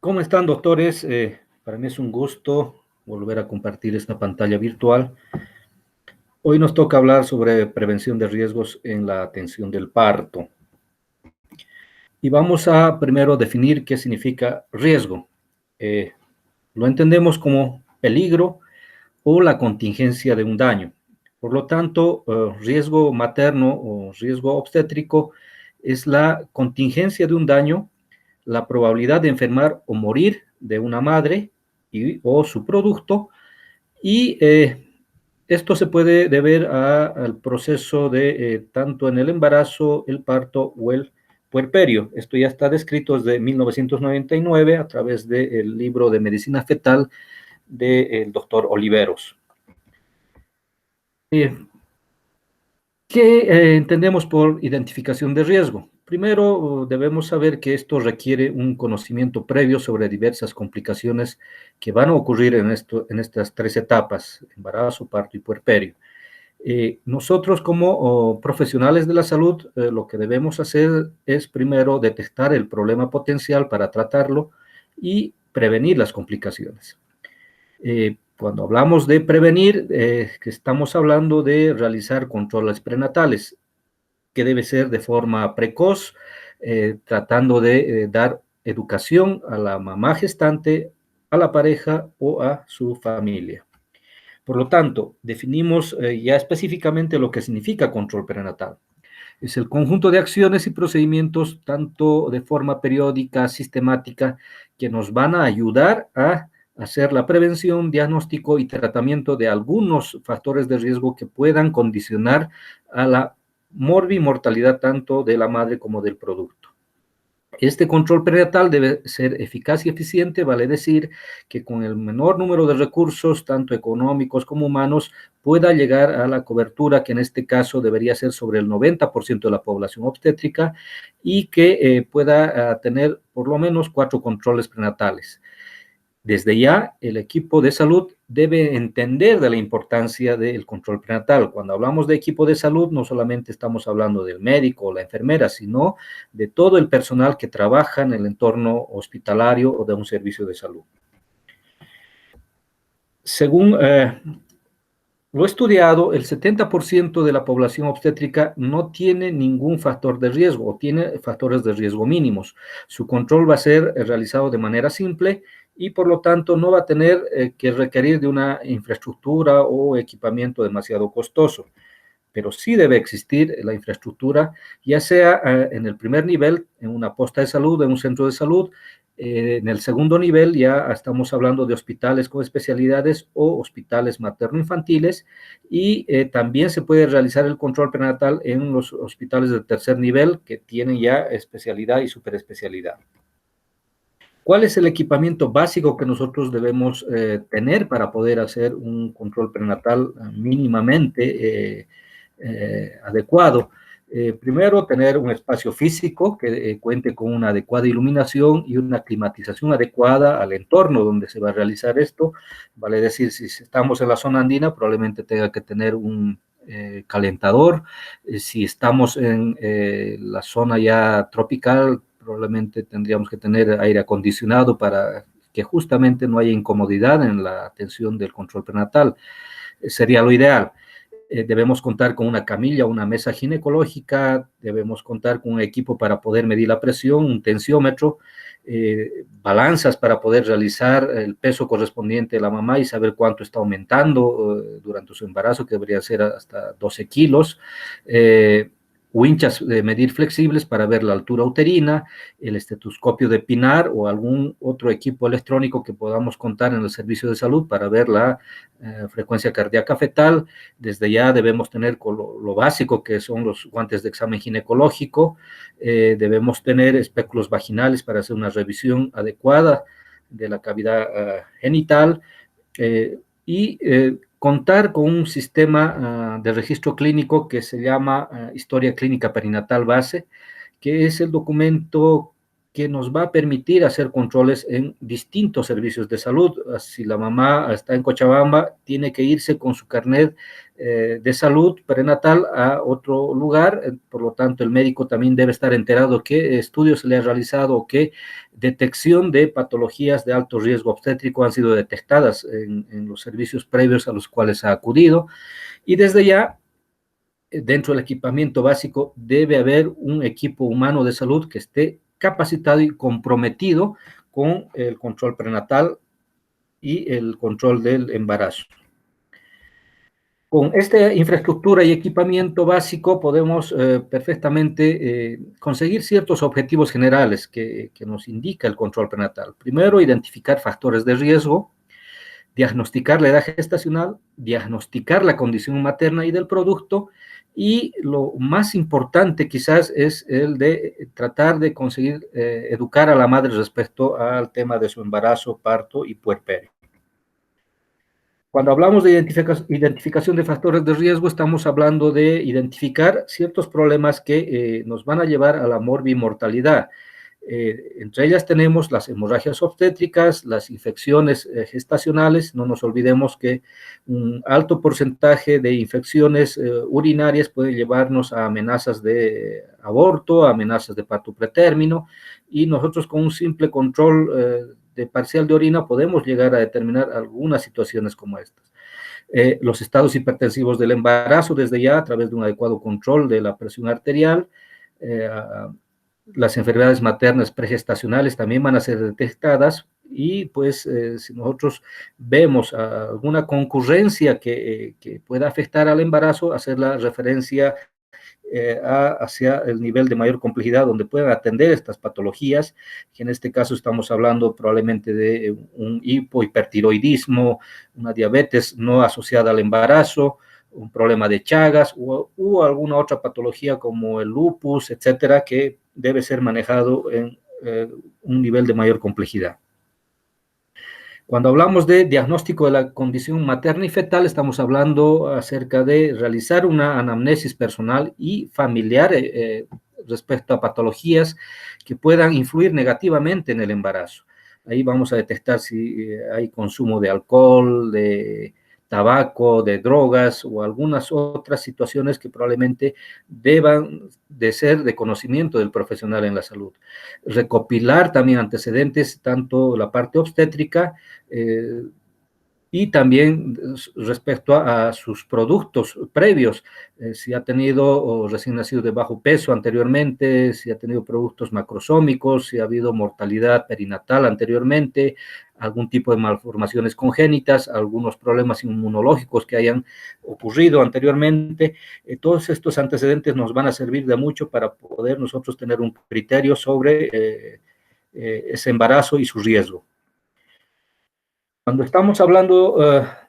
¿Cómo están, doctores? Para mí es un gusto volver a compartir esta pantalla virtual. Hoy nos toca hablar sobre prevención de riesgos en la atención del parto. Y vamos a primero definir qué significa riesgo. Eh, lo entendemos como peligro o la contingencia de un daño. Por lo tanto, riesgo materno o riesgo obstétrico es la contingencia de un daño, la probabilidad de enfermar o morir de una madre o su producto, y esto se puede deber al proceso de tanto en el embarazo, el parto o el puerperio. Esto ya está descrito desde 1999 a través del libro de medicina fetal del doctor Oliveros. ¿Qué entendemos por identificación de riesgo? Primero, debemos saber que esto requiere un conocimiento previo sobre diversas complicaciones que van a ocurrir en estas tres etapas: embarazo, parto y puerperio. Nosotros como profesionales de la salud, lo que debemos hacer es primero detectar el problema potencial para tratarlo y prevenir las complicaciones. Cuando hablamos de prevenir, que estamos hablando de realizar controles prenatales, que debe ser de forma precoz, tratando de dar educación a la mamá gestante, a la pareja o a su familia. Por lo tanto, definimos ya específicamente lo que significa control prenatal. Es el conjunto de acciones y procedimientos, tanto de forma periódica, sistemática, que nos van a ayudar a hacer la prevención, diagnóstico y tratamiento de algunos factores de riesgo que puedan condicionar a la morbimortalidad tanto de la madre como del producto. Este control prenatal debe ser eficaz y eficiente, vale decir que con el menor número de recursos, tanto económicos como humanos, pueda llegar a la cobertura, que en este caso debería ser sobre el 90% de la población obstétrica, y que pueda tener por lo menos 4 controles prenatales. Desde ya, el equipo de salud debe entender de la importancia del control prenatal. Cuando hablamos de equipo de salud, no solamente estamos hablando del médico o la enfermera, sino de todo el personal que trabaja en el entorno hospitalario o de un servicio de salud. Según lo estudiado, el 70% de la población obstétrica no tiene ningún factor de riesgo o tiene factores de riesgo mínimos. Su control va a ser realizado de manera simple y por lo tanto no va a tener que requerir de una infraestructura o equipamiento demasiado costoso. Pero sí debe existir la infraestructura, ya sea en el primer nivel, en una posta de salud, en un centro de salud. En el segundo nivel ya estamos hablando de hospitales con especialidades o hospitales materno-infantiles, y también se puede realizar el control prenatal en los hospitales del tercer nivel, que tienen ya especialidad y superespecialidad. ¿Cuál es el equipamiento básico que nosotros debemos tener para poder hacer un control prenatal mínimamente adecuado? Primero, tener un espacio físico que cuente con una adecuada iluminación y una climatización adecuada al entorno donde se va a realizar esto. Vale decir, si estamos en la zona andina, probablemente tenga que tener un calentador. Si estamos en la zona ya tropical, probablemente tendríamos que tener aire acondicionado para que justamente no haya incomodidad en la atención del control prenatal. Sería lo ideal. Debemos contar con una camilla, una mesa ginecológica, debemos contar con un equipo para poder medir la presión, un tensiómetro, balanzas para poder realizar el peso correspondiente de la mamá y saber cuánto está aumentando durante su embarazo, que debería ser hasta 12 kilos. Winchas de medir flexibles para ver la altura uterina, el estetoscopio de Pinar o algún otro equipo electrónico que podamos contar en el servicio de salud para ver la frecuencia cardíaca fetal. Desde ya debemos tener lo básico, que son los guantes de examen ginecológico. Debemos tener espéculos vaginales para hacer una revisión adecuada de la cavidad genital, y contar con un sistema de registro clínico que se llama Historia Clínica Perinatal Base, que es el documento que nos va a permitir hacer controles en distintos servicios de salud. Si la mamá está en Cochabamba, tiene que irse con su carnet de salud prenatal a otro lugar, por lo tanto el médico también debe estar enterado qué estudios se le ha realizado o qué detección de patologías de alto riesgo obstétrico han sido detectadas en los servicios previos a los cuales ha acudido, y desde ya dentro del equipamiento básico debe haber un equipo humano de salud que esté capacitado y comprometido con el control prenatal y el control del embarazo. Con esta infraestructura y equipamiento básico podemos perfectamente conseguir ciertos objetivos generales que nos indica el control prenatal. Primero, identificar factores de riesgo, diagnosticar la edad gestacional, diagnosticar la condición materna y del producto, y lo más importante quizás es el de tratar de conseguir educar a la madre respecto al tema de su embarazo, parto y puerperio. Cuando hablamos de identificación de factores de riesgo, estamos hablando de identificar ciertos problemas que nos van a llevar a la morbimortalidad. Entre ellas tenemos las hemorragias obstétricas, las infecciones gestacionales. No nos olvidemos que un alto porcentaje de infecciones urinarias puede llevarnos a amenazas de aborto, a amenazas de parto pretérmino, y nosotros con un simple control de parcial de orina podemos llegar a determinar algunas situaciones como estas. Los estados hipertensivos del embarazo, desde ya a través de un adecuado control de la presión arterial. Las enfermedades maternas pregestacionales también van a ser detectadas, y pues si nosotros vemos alguna concurrencia que pueda afectar al embarazo, hacer la referencia hacia el nivel de mayor complejidad donde puedan atender estas patologías, que en este caso estamos hablando probablemente de un hipohipertiroidismo, una diabetes no asociada al embarazo, un problema de Chagas o alguna otra patología como el lupus, etcétera, que debe ser manejado en un nivel de mayor complejidad. Cuando hablamos de diagnóstico de la condición materna y fetal, estamos hablando acerca de realizar una anamnesis personal y familiar respecto a patologías que puedan influir negativamente en el embarazo. Ahí vamos a detectar si hay consumo de alcohol, de tabaco, de drogas o algunas otras situaciones que probablemente deban de ser de conocimiento del profesional en la salud. Recopilar también antecedentes, tanto la parte obstétrica, y también respecto a sus productos previos, si ha tenido recién nacido de bajo peso anteriormente, si ha tenido productos macrosómicos, si ha habido mortalidad perinatal anteriormente, algún tipo de malformaciones congénitas, algunos problemas inmunológicos que hayan ocurrido anteriormente. Todos estos antecedentes nos van a servir de mucho para poder nosotros tener un criterio sobre ese embarazo y su riesgo. Cuando estamos hablando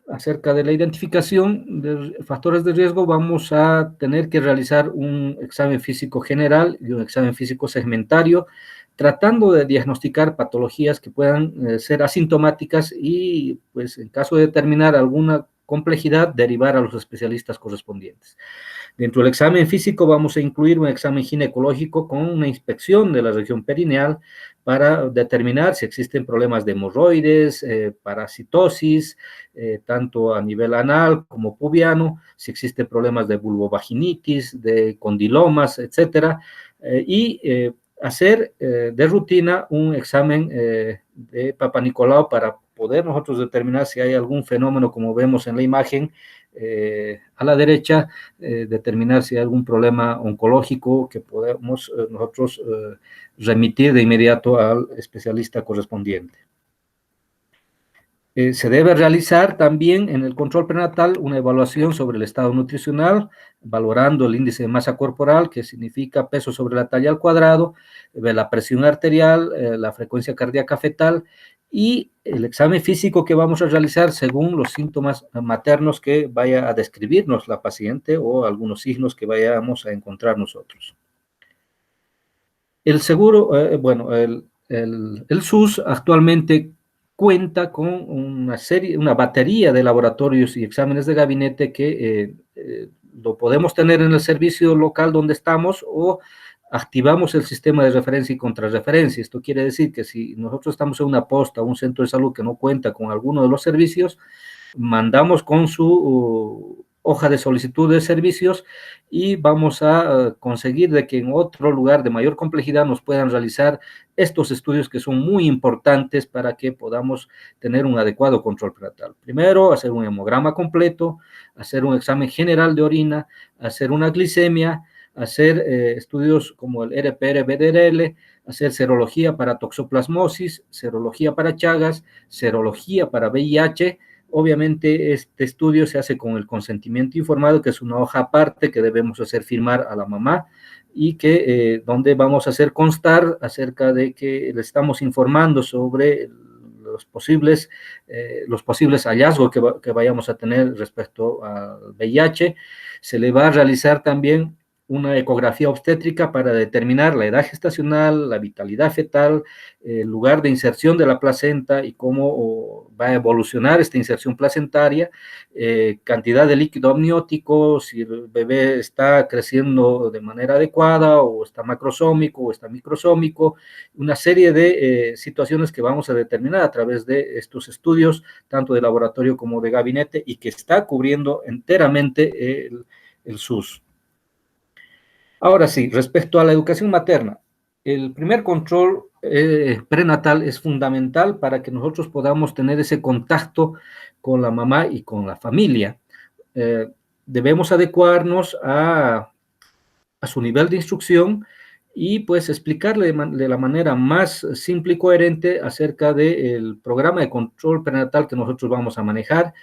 acerca de la identificación de factores de riesgo, vamos a tener que realizar un examen físico general y un examen físico segmentario, tratando de diagnosticar patologías que puedan ser asintomáticas y, pues, en caso de determinar alguna complejidad, derivar a los especialistas correspondientes. Dentro del examen físico vamos a incluir un examen ginecológico con una inspección de la región perineal para determinar si existen problemas de hemorroides, parasitosis, tanto a nivel anal como pubiano, si existen problemas de vulvovaginitis, de condilomas, etcétera, y hacer de rutina un examen de Papa Nicolau para poder nosotros determinar si hay algún fenómeno, como vemos en la imagen a la derecha, determinar si hay algún problema oncológico que podemos nosotros remitir de inmediato al especialista correspondiente. Se debe realizar también en el control prenatal una evaluación sobre el estado nutricional, valorando el índice de masa corporal, que significa peso sobre la talla al cuadrado, la presión arterial, la frecuencia cardíaca fetal, y el examen físico que vamos a realizar según los síntomas maternos que vaya a describirnos la paciente o algunos signos que vayamos a encontrar nosotros. El seguro, bueno, el SUS actualmente cuenta con una batería de laboratorios y exámenes de gabinete que lo podemos tener en el servicio local donde estamos o activamos el sistema de referencia y contrarreferencia. Esto quiere decir que si nosotros estamos en una posta o un centro de salud que no cuenta con alguno de los servicios, mandamos con su hoja de solicitud de servicios y vamos a conseguir de que en otro lugar de mayor complejidad nos puedan realizar estos estudios que son muy importantes para que podamos tener un adecuado control prenatal. Primero, hacer un hemograma completo, hacer un examen general de orina, hacer una glicemia, hacer estudios como el RPR-BDRL, hacer serología para toxoplasmosis, serología para Chagas, serología para VIH. Obviamente este estudio se hace con el consentimiento informado, que es una hoja aparte que debemos hacer firmar a la mamá y que donde vamos a hacer constar acerca de que le estamos informando sobre los posibles hallazgos que vayamos a tener respecto al VIH. Se le va a realizar también una ecografía obstétrica para determinar la edad gestacional, la vitalidad fetal, el lugar de inserción de la placenta y cómo va a evolucionar esta inserción placentaria, cantidad de líquido amniótico, si el bebé está creciendo de manera adecuada o está macrosómico o está microsómico, una serie de situaciones que vamos a determinar a través de estos estudios, tanto de laboratorio como de gabinete, y que está cubriendo enteramente el SUS. Ahora sí, respecto a la educación materna, el primer control prenatal es fundamental para que nosotros podamos tener ese contacto con la mamá y con la familia. Debemos adecuarnos a su nivel de instrucción y pues explicarle de la manera más simple y coherente acerca del programa de control prenatal que nosotros vamos a manejar,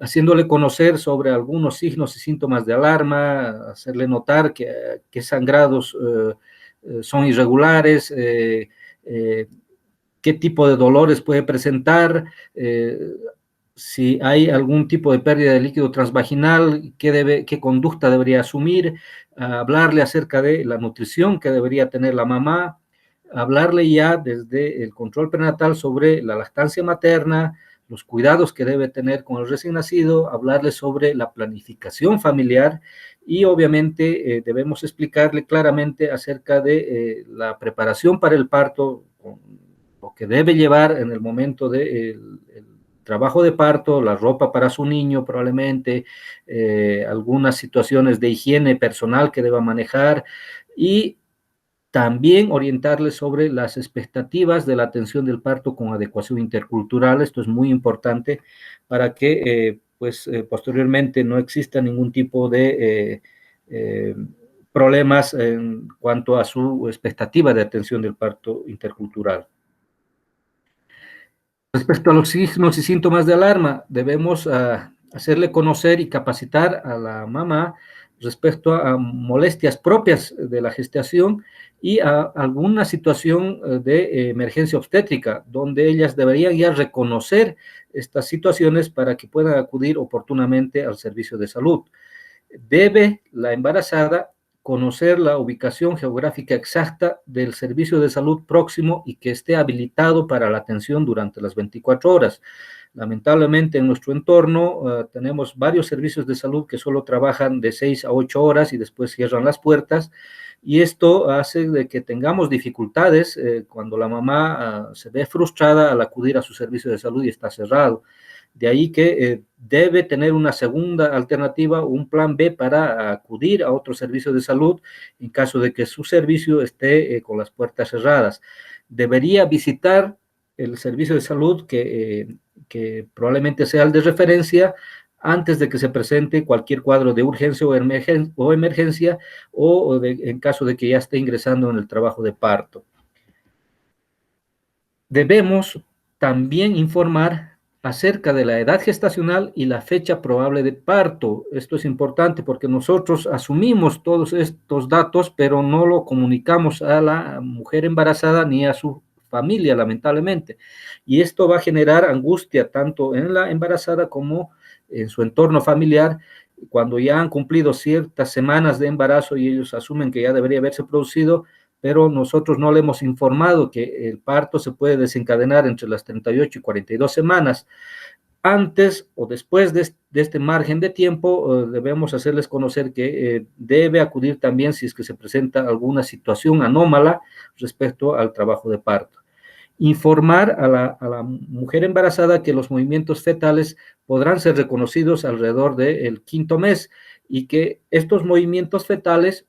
haciéndole conocer sobre algunos signos y síntomas de alarma, hacerle notar que sangrados son irregulares, qué tipo de dolores puede presentar, si hay algún tipo de pérdida de líquido transvaginal, qué conducta debería asumir, hablarle acerca de la nutrición que debería tener la mamá, hablarle ya desde el control prenatal sobre la lactancia materna, los cuidados que debe tener con el recién nacido, hablarle sobre la planificación familiar y obviamente debemos explicarle claramente acerca de la preparación para el parto, lo que debe llevar en el momento del trabajo de parto, la ropa para su niño probablemente, algunas situaciones de higiene personal que deba manejar y también orientarles sobre las expectativas de la atención del parto con adecuación intercultural. Esto es muy importante para que posteriormente no exista ningún tipo de problemas en cuanto a su expectativa de atención del parto intercultural. Respecto a los signos y síntomas de alarma, debemos hacerle conocer y capacitar a la mamá respecto a molestias propias de la gestación y a alguna situación de emergencia obstétrica, donde ellas deberían ya reconocer estas situaciones para que puedan acudir oportunamente al servicio de salud. Debe la embarazada conocer la ubicación geográfica exacta del servicio de salud próximo y que esté habilitado para la atención durante las 24 horas. Lamentablemente en nuestro entorno tenemos varios servicios de salud que solo trabajan de 6 a 8 horas y después cierran las puertas y esto hace de que tengamos dificultades cuando la mamá se ve frustrada al acudir a su servicio de salud y está cerrado. De ahí que debe tener una segunda alternativa, un plan B para acudir a otro servicio de salud en caso de que su servicio esté con las puertas cerradas. Debería visitar el servicio de salud que probablemente sea el de referencia antes de que se presente cualquier cuadro de urgencia o emergencia en caso de que ya esté ingresando en el trabajo de parto. Debemos también informar acerca de la edad gestacional y la fecha probable de parto. Esto es importante porque nosotros asumimos todos estos datos, pero no lo comunicamos a la mujer embarazada ni a su familia, lamentablemente. Y esto va a generar angustia tanto en la embarazada como en su entorno familiar, cuando ya han cumplido ciertas semanas de embarazo y ellos asumen que ya debería haberse producido, pero nosotros no le hemos informado que el parto se puede desencadenar entre las 38 y 42 semanas. antes o después de este margen de tiempo, debemos hacerles conocer que debe acudir también si es que se presenta alguna situación anómala respecto al trabajo de parto. Informar a la mujer embarazada que los movimientos fetales podrán ser reconocidos alrededor del quinto mes y que estos movimientos fetales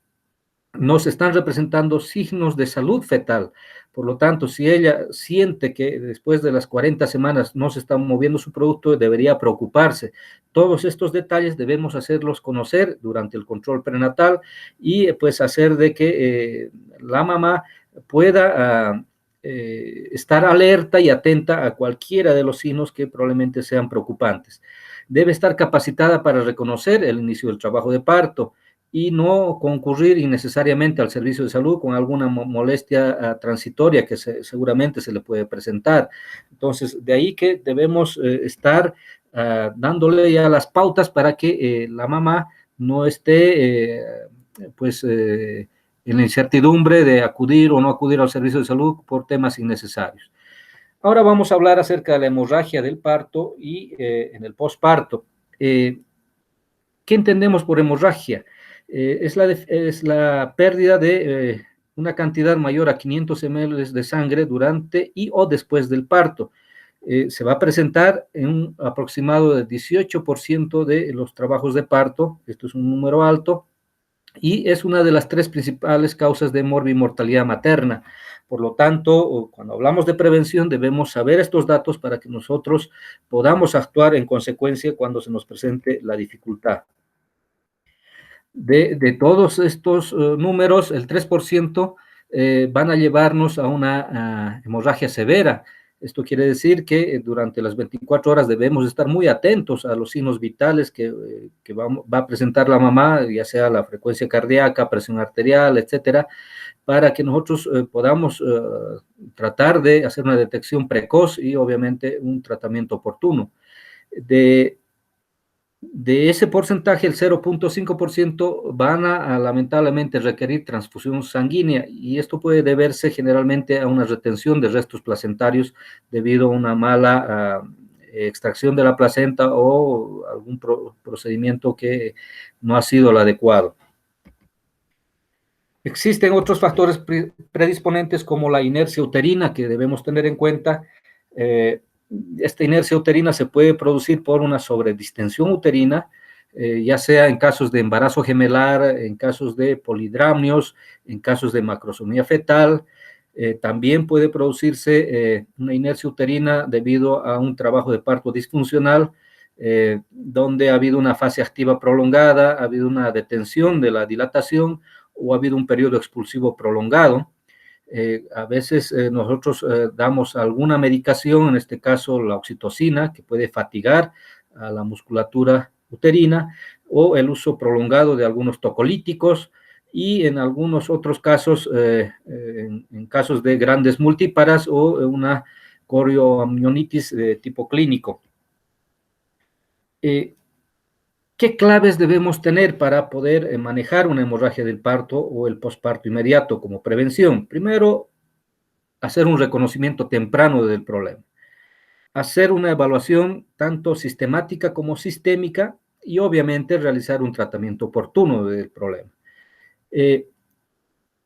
nos están representando signos de salud fetal. Por lo tanto, si ella siente que después de las 40 semanas no se está moviendo su producto, debería preocuparse. Todos estos detalles debemos hacerlos conocer durante el control prenatal y pues hacer de que la mamá pueda estar alerta y atenta a cualquiera de los signos que probablemente sean preocupantes. Debe estar capacitada para reconocer el inicio del trabajo de parto y no concurrir innecesariamente al servicio de salud con alguna molestia transitoria que seguramente se le puede presentar. Entonces, de ahí que debemos estar dándole ya las pautas para que la mamá no esté, en la incertidumbre de acudir o no acudir al servicio de salud por temas innecesarios. Ahora vamos a hablar acerca de la hemorragia del parto y en el posparto. ¿Qué entendemos por hemorragia? Es la pérdida de una cantidad mayor a 500 ml de sangre durante y o después del parto. Se va a presentar en un aproximado del 18% de los trabajos de parto. Esto es un número alto y es una de las 3 principales causas de morbimortalidad materna. Por lo tanto, cuando hablamos de prevención, debemos saber estos datos para que nosotros podamos actuar en consecuencia cuando se nos presente la dificultad. De todos estos números, el 3% van a llevarnos a una hemorragia severa. Esto quiere decir que durante las 24 horas debemos estar muy atentos a los signos vitales que va a presentar la mamá, ya sea la frecuencia cardíaca, presión arterial, etcétera, para que nosotros podamos tratar de hacer una detección precoz y obviamente un tratamiento oportuno. De ese porcentaje, el 0.5% van a lamentablemente requerir transfusión sanguínea y esto puede deberse generalmente a una retención de restos placentarios debido a una mala extracción de la placenta o algún procedimiento que no ha sido el adecuado. Existen otros factores predisponentes como la inercia uterina que debemos tener en cuenta. Esta inercia uterina se puede producir por una sobredistensión uterina, ya sea en casos de embarazo gemelar, en casos de polidramnios, en casos de macrosomía fetal. También puede producirse una inercia uterina debido a un trabajo de parto disfuncional, donde ha habido una fase activa prolongada, ha habido una detención de la dilatación o ha habido un periodo expulsivo prolongado. A veces nosotros damos alguna medicación, en este caso la oxitocina, que puede fatigar a la musculatura uterina, o el uso prolongado de algunos tocolíticos, y en algunos otros casos, en casos de grandes multíparas o una corioamnionitis de tipo clínico. ¿Qué claves debemos tener para poder manejar una hemorragia del parto o el posparto inmediato como prevención? Primero, hacer un reconocimiento temprano del problema, hacer una evaluación tanto sistemática como sistémica y obviamente realizar un tratamiento oportuno del problema.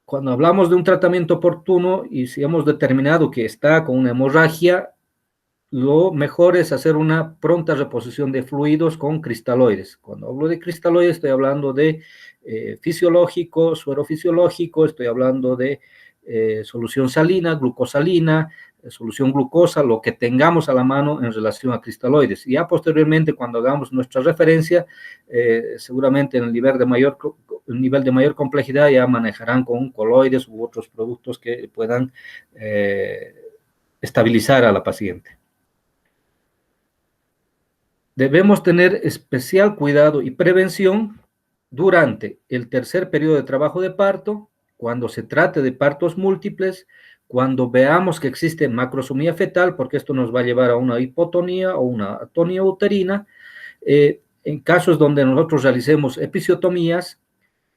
Cuando hablamos de un tratamiento oportuno y si hemos determinado que está con una hemorragia, lo mejor es hacer una pronta reposición de fluidos con cristaloides. Cuando hablo de cristaloides estoy hablando de fisiológico, suero fisiológico, estoy hablando de solución salina, glucosalina, solución glucosa, lo que tengamos a la mano en relación a cristaloides. Y ya posteriormente, cuando hagamos nuestra referencia, seguramente en el nivel de mayor complejidad ya manejarán con coloides u otros productos que puedan estabilizar a la paciente. Debemos tener especial cuidado y prevención durante el tercer periodo de trabajo de parto, cuando se trate de partos múltiples, cuando veamos que existe macrosomía fetal, porque esto nos va a llevar a una hipotonía o una atonía uterina, en casos donde nosotros realicemos episiotomías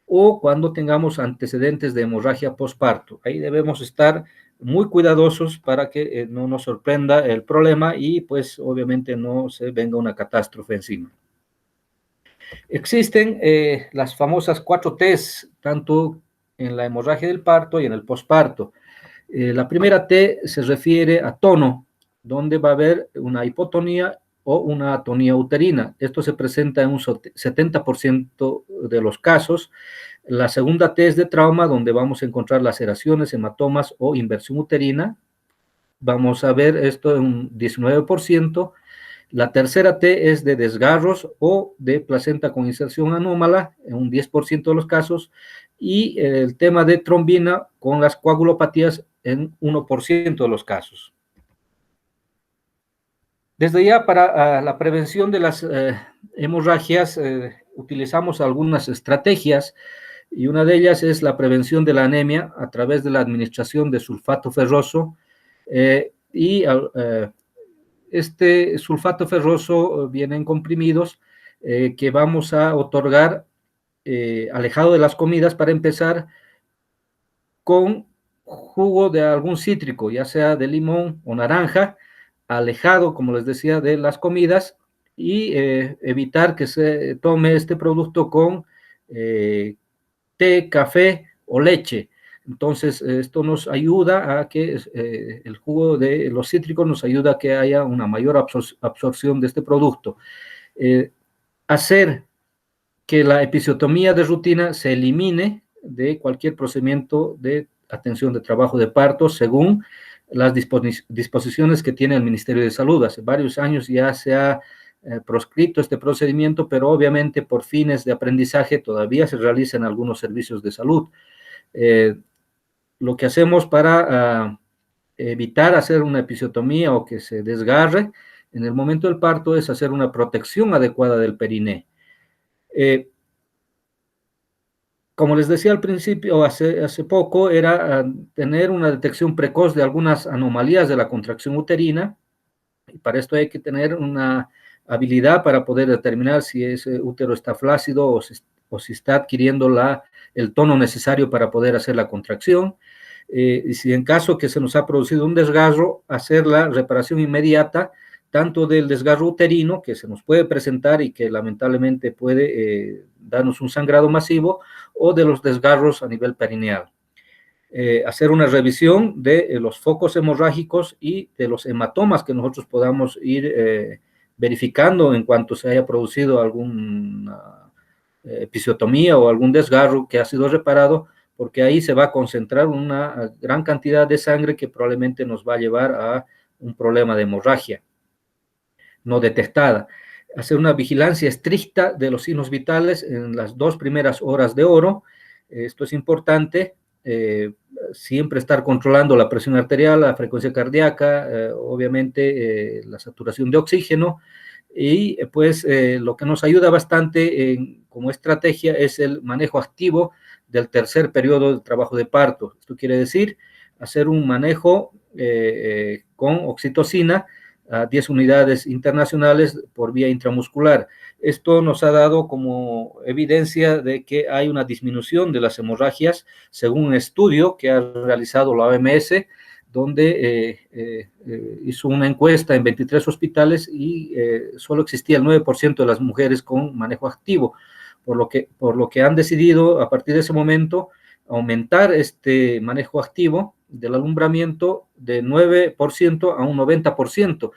o cuando tengamos antecedentes de hemorragia posparto. Ahí debemos estar muy cuidadosos para que no nos sorprenda el problema y pues obviamente no se venga una catástrofe encima. Existen las famosas 4 Ts, tanto en la hemorragia del parto y en el posparto. La primera T se refiere a tono, donde va a haber una hipotonía o una atonía uterina. Esto se presenta en un 70% de los casos. La segunda T es de trauma, donde vamos a encontrar laceraciones, hematomas o inversión uterina. Vamos a ver esto en un 19%. La tercera T es de desgarros o de placenta con inserción anómala, en un 10% de los casos, y el tema de trombina con las coagulopatías en 1% de los casos. Desde ya para la prevención de las hemorragias utilizamos algunas estrategias y una de ellas es la prevención de la anemia a través de la administración de sulfato ferroso este sulfato ferroso viene en comprimidos que vamos a otorgar alejado de las comidas para empezar con jugo de algún cítrico, ya sea de limón o naranja, alejado, como les decía, de las comidas y evitar que se tome este producto con té, café o leche. Entonces, esto nos ayuda a que el jugo de los cítricos nos ayuda a que haya una mayor absorción de este producto. Hacer que la episiotomía de rutina se elimine de cualquier procedimiento de atención de trabajo de parto según las disposiciones que tiene el Ministerio de Salud. Hace varios años ya se ha proscrito este procedimiento, pero obviamente por fines de aprendizaje todavía se realiza en algunos servicios de salud. Lo que hacemos para evitar hacer una episiotomía o que se desgarre en el momento del parto es hacer una protección adecuada del periné. Como les decía al principio, hace poco, era tener una detección precoz de algunas anomalías de la contracción uterina, y para esto hay que tener una habilidad para poder determinar si ese útero está flácido o si está adquiriendo el tono necesario para poder hacer la contracción. Y si en caso que se nos ha producido un desgarro, hacer la reparación inmediata, tanto del desgarro uterino, que se nos puede presentar y que lamentablemente puede darnos un sangrado masivo, o de los desgarros a nivel perineal. Hacer una revisión de los focos hemorrágicos y de los hematomas que nosotros podamos ir verificando en cuanto se haya producido alguna episiotomía o algún desgarro que ha sido reparado, porque ahí se va a concentrar una gran cantidad de sangre que probablemente nos va a llevar a un problema de hemorragia no detectada. Hacer una vigilancia estricta de los signos vitales en las 2 primeras horas de oro. Esto es importante. Siempre estar controlando la presión arterial, la frecuencia cardíaca, obviamente la saturación de oxígeno, y pues lo que nos ayuda bastante como estrategia es el manejo activo del tercer periodo de trabajo de parto. Esto quiere decir hacer un manejo con oxitocina a 10 unidades internacionales por vía intramuscular. Esto nos ha dado como evidencia de que hay una disminución de las hemorragias, según un estudio que ha realizado la OMS, donde hizo una encuesta en 23 hospitales y solo existía el 9% de las mujeres con manejo activo, por lo que han decidido a partir de ese momento aumentar este manejo activo del alumbramiento de 9% a un 90%,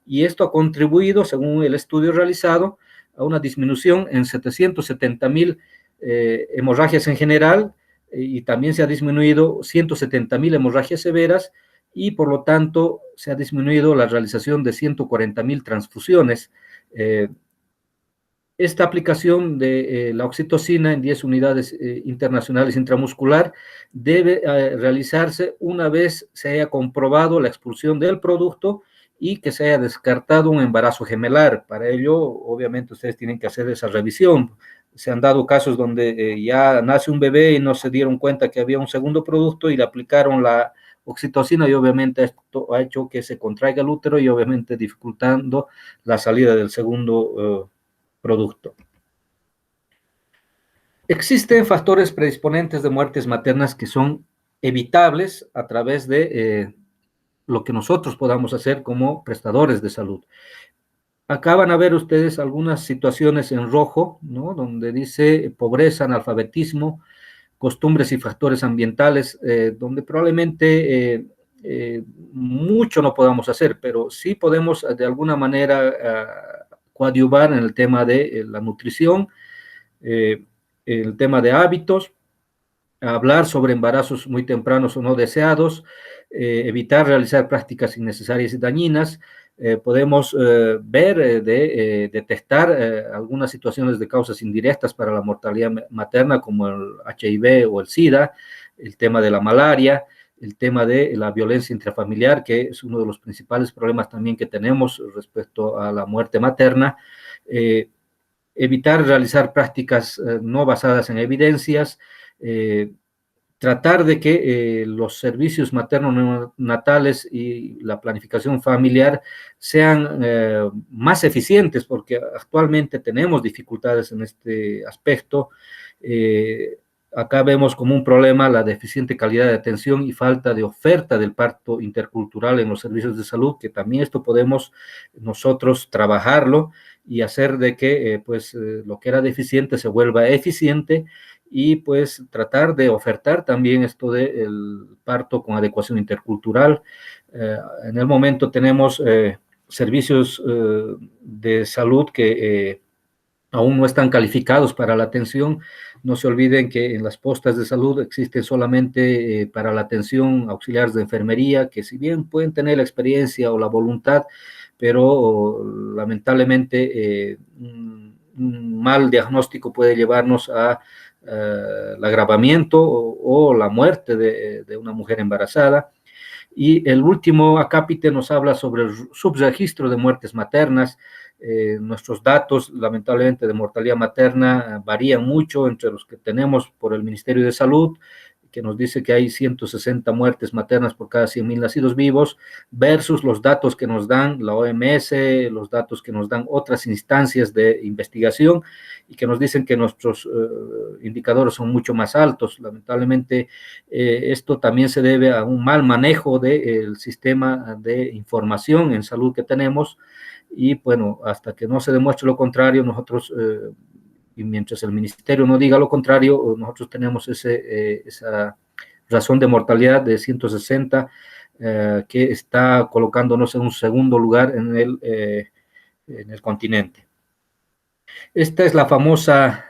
y esto ha contribuido, según el estudio realizado, a una disminución en 770,000 hemorragias en general, y también se ha disminuido 170,000 hemorragias severas, y por lo tanto se ha disminuido la realización de 140,000 transfusiones. Esta aplicación de la oxitocina en 10 unidades internacionales intramuscular debe realizarse una vez se haya comprobado la expulsión del producto y que se haya descartado un embarazo gemelar. Para ello, obviamente, ustedes tienen que hacer esa revisión. Se han dado casos donde ya nace un bebé y no se dieron cuenta que había un segundo producto y le aplicaron la oxitocina, y obviamente esto ha hecho que se contraiga el útero y obviamente dificultando la salida del segundo producto. Existen factores predisponentes de muertes maternas que son evitables a través de lo que nosotros podamos hacer como prestadores de salud. Acá van a ver ustedes algunas situaciones en rojo, ¿no? Donde dice pobreza, analfabetismo, costumbres y factores ambientales, donde probablemente mucho no podamos hacer, pero sí podemos de alguna manera coadyuvar en el tema de la nutrición, el tema de hábitos, hablar sobre embarazos muy tempranos o no deseados, evitar realizar prácticas innecesarias y dañinas. Podemos ver, detectar algunas situaciones de causas indirectas para la mortalidad materna, como el HIV o el SIDA, el tema de la malaria, el tema de la violencia intrafamiliar, que es uno de los principales problemas también que tenemos respecto a la muerte materna. Evitar realizar prácticas no basadas en evidencias, tratar de que los servicios materno-natales y la planificación familiar sean más eficientes, porque actualmente tenemos dificultades en este aspecto. Acá vemos como un problema la deficiente calidad de atención y falta de oferta del parto intercultural en los servicios de salud, que también esto podemos nosotros trabajarlo y hacer de que lo que era deficiente se vuelva eficiente, y pues tratar de ofertar también esto del parto con adecuación intercultural. En el momento tenemos servicios de salud que aún no están calificados para la atención. No se olviden que en las postas de salud existen solamente para la atención auxiliares de enfermería, que si bien pueden tener la experiencia o la voluntad, pero lamentablemente un mal diagnóstico puede llevarnos a el agravamiento o la muerte de una mujer embarazada. Y el último acápite nos habla sobre el subregistro de muertes maternas. Nuestros datos, lamentablemente, de mortalidad materna varían mucho entre los que tenemos por el Ministerio de Salud, que nos dice que hay 160 muertes maternas por cada 100.000 nacidos vivos, versus los datos que nos dan la OMS, los datos que nos dan otras instancias de investigación, y que nos dicen que nuestros indicadores son mucho más altos. Lamentablemente, esto también se debe a un mal manejo del sistema de información en salud que tenemos, y bueno, hasta que no se demuestre lo contrario, nosotros, y mientras el ministerio no diga lo contrario, nosotros tenemos esa razón de mortalidad de 160, que está colocándonos en un segundo lugar en el continente. Esta es la famosa,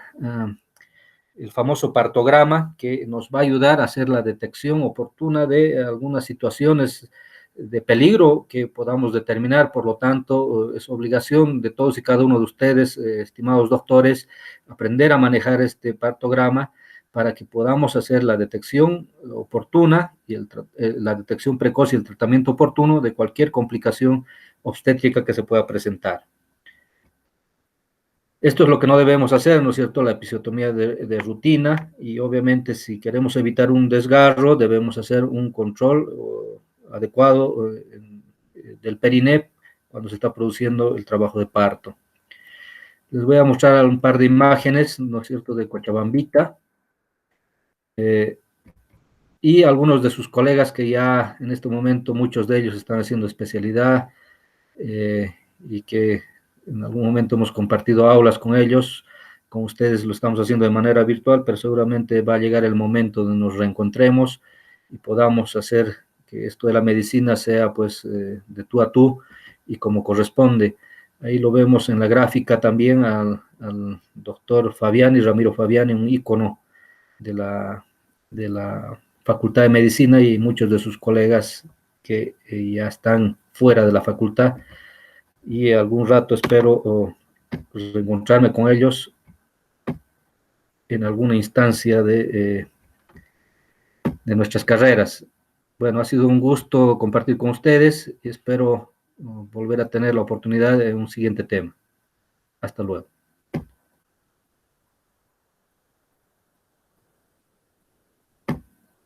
el famoso partograma, que nos va a ayudar a hacer la detección oportuna de algunas situaciones de peligro que podamos determinar. Por lo tanto, es obligación de todos y cada uno de ustedes, estimados doctores, aprender a manejar este partograma para que podamos hacer la detección oportuna y la detección precoz y el tratamiento oportuno de cualquier complicación obstétrica que se pueda presentar. Esto es lo que no debemos hacer, ¿no es cierto? La episiotomía de rutina, y obviamente si queremos evitar un desgarro, debemos hacer un control adecuado del periné cuando se está produciendo el trabajo de parto. Les voy a mostrar un par de imágenes, ¿no es cierto?, de Cochabambita, y algunos de sus colegas que ya en este momento, muchos de ellos están haciendo especialidad, y que en algún momento hemos compartido aulas con ellos. Con ustedes lo estamos haciendo de manera virtual, pero seguramente va a llegar el momento donde nos reencontremos y podamos hacer que esto de la medicina sea pues de tú a tú y como corresponde. Ahí lo vemos en la gráfica también al doctor Fabiani, Ramiro Fabiani, un ícono de la Facultad de Medicina, y muchos de sus colegas que ya están fuera de la facultad, y algún rato espero reencontrarme con ellos en alguna instancia de nuestras carreras. Bueno, ha sido un gusto compartir con ustedes y espero volver a tener la oportunidad de un siguiente tema. Hasta luego.